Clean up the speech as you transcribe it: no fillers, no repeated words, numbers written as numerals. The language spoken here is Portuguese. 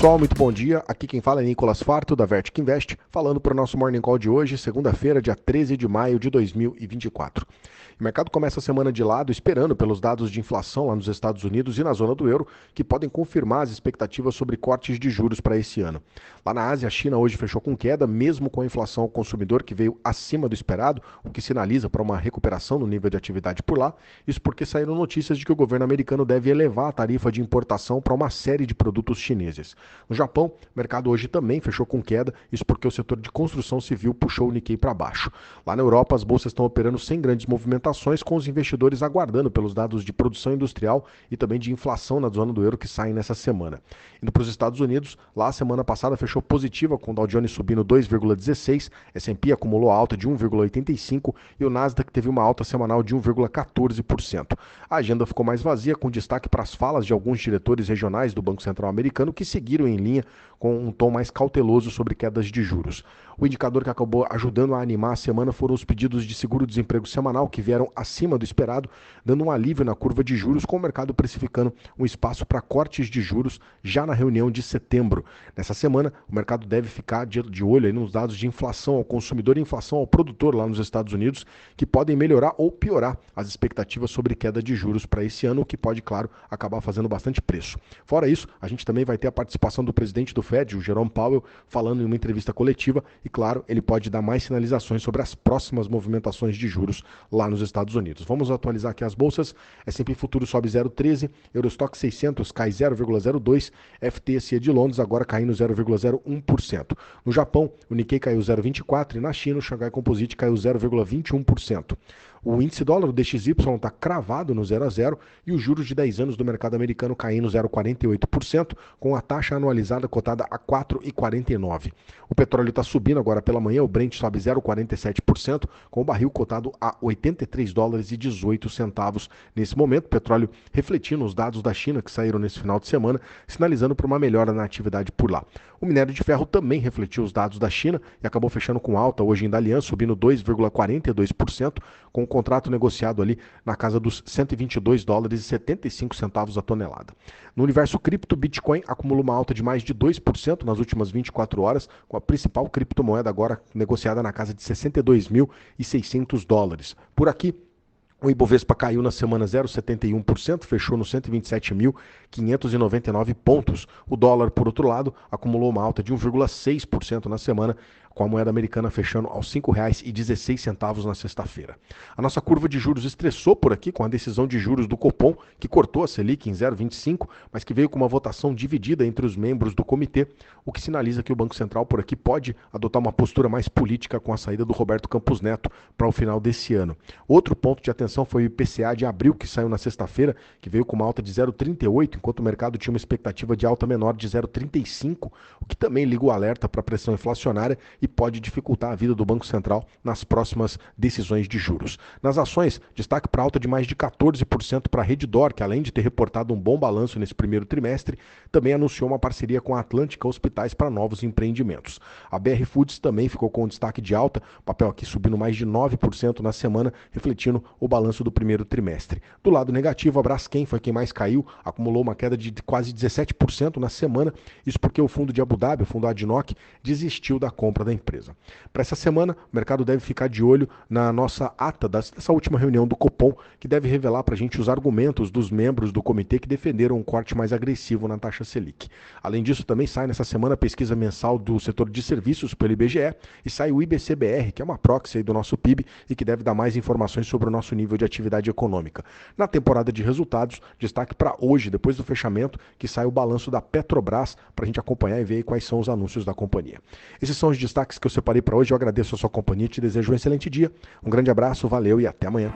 pessoal, muito bom dia. Aqui quem fala é Nicolas Farto, da Vertic Invest, falando para o nosso Morning Call de hoje, segunda-feira, dia 13 de maio de 2024. O mercado começa a semana de lado, esperando pelos dados de inflação lá nos Estados Unidos e na zona do euro, que podem confirmar as expectativas sobre cortes de juros para esse ano. Lá na Ásia, a China hoje fechou com queda, mesmo com a inflação ao consumidor que veio acima do esperado, o que sinaliza para uma recuperação no nível de atividade por lá. Isso porque saíram notícias de que o governo americano deve elevar a tarifa de importação para uma série de produtos chineses. No Japão, o mercado hoje também fechou com queda, isso porque o setor de construção civil puxou o Nikkei para baixo. Lá na Europa, as bolsas estão operando sem grandes movimentações, com os investidores aguardando pelos dados de produção industrial e também de inflação na zona do euro que saem nessa semana. Indo para os Estados Unidos, lá a semana passada fechou positiva, com o Dow Jones subindo 2,16%, S&P acumulou alta de 1,85% e o Nasdaq teve uma alta semanal de 1,14%. A agenda ficou mais vazia, com destaque para as falas de alguns diretores regionais do Banco Central americano que seguiram em linha com um tom mais cauteloso sobre quedas de juros. O indicador que acabou ajudando a animar a semana foram os pedidos de seguro-desemprego semanal, que vieram acima do esperado, dando um alívio na curva de juros, com o mercado precificando um espaço para cortes de juros já na reunião de setembro. Nessa semana, o mercado deve ficar de olho aí nos dados de inflação ao consumidor e inflação ao produtor lá nos Estados Unidos, que podem melhorar ou piorar as expectativas sobre queda de juros para esse ano, o que pode, claro, acabar fazendo bastante preço. Fora isso, a gente também vai ter a participação do presidente do Fed, o Jerome Powell, falando em uma entrevista coletiva e, claro, ele pode dar mais sinalizações sobre as próximas movimentações de juros lá nos Estados Unidos. Vamos atualizar aqui as bolsas. S&P Futuro sobe 0,13, Eurostock 600 cai 0,02, FTSE de Londres agora caindo 0,01%. No Japão, o Nikkei caiu 0,24% e na China o Xangai Composite caiu 0,21%. O índice dólar, o DXY, está cravado no 0 a 0 e os juros de 10 anos do mercado americano caindo 0,48%, com a taxa anualizada cotada a 4,49. O petróleo está subindo agora pela manhã, o Brent sobe 0,47%, com o barril cotado a $83,18 nesse momento. O petróleo refletindo os dados da China que saíram nesse final de semana, sinalizando para uma melhora na atividade por lá. O minério de ferro também refletiu os dados da China e acabou fechando com alta hoje em Dalian, subindo 2,42%, com o contrato negociado ali na casa dos $122,75 a tonelada. No universo cripto, Bitcoin acumula uma alta de mais de 2% nas últimas 24 horas, com a principal criptomoeda agora negociada na casa de $62.600. Por aqui, o Ibovespa caiu na semana 0,71%, fechou nos 127.599 pontos. O dólar, por outro lado, acumulou uma alta de 1,6% na semana, com a moeda americana fechando aos R$ 5,16 na sexta-feira. A nossa curva de juros estressou por aqui com a decisão de juros do Copom, que cortou a Selic em 0,25, mas que veio com uma votação dividida entre os membros do comitê, o que sinaliza que o Banco Central por aqui pode adotar uma postura mais política com a saída do Roberto Campos Neto para o final desse ano. Outro ponto de atenção foi o IPCA de abril, que saiu na sexta-feira, que veio com uma alta de 0,38, enquanto o mercado tinha uma expectativa de alta menor de 0,35, o que também liga o alerta para a pressão inflacionária e pode dificultar a vida do Banco Central nas próximas decisões de juros. Nas ações, destaque para alta de mais de 14% para a Redditor, que além de ter reportado um bom balanço nesse primeiro trimestre, também anunciou uma parceria com a Atlântica Hospitais para novos empreendimentos. A BR Foods também ficou com um destaque de alta, papel aqui subindo mais de 9% na semana, refletindo o balanço do primeiro trimestre. Do lado negativo, a Braskem foi quem mais caiu, acumulou uma queda de quase 17% na semana, isso porque o fundo de Abu Dhabi, o fundo ADNOC, desistiu da compra da empresa. Para essa semana, o mercado deve ficar de olho na nossa ata dessa última reunião do Copom, que deve revelar para a gente os argumentos dos membros do comitê que defenderam um corte mais agressivo na taxa Selic. Além disso, também sai nessa semana a pesquisa mensal do setor de serviços pelo IBGE e sai o IBCBR, que é uma proxy aí do nosso PIB e que deve dar mais informações sobre o nosso nível de atividade econômica. Na temporada de resultados, destaque para hoje, depois do fechamento, que sai o balanço da Petrobras para a gente acompanhar e ver aí quais são os anúncios da companhia. Esses são os destaques que eu separei para hoje. Eu agradeço a sua companhia e te desejo um excelente dia. Um grande abraço, valeu e até amanhã.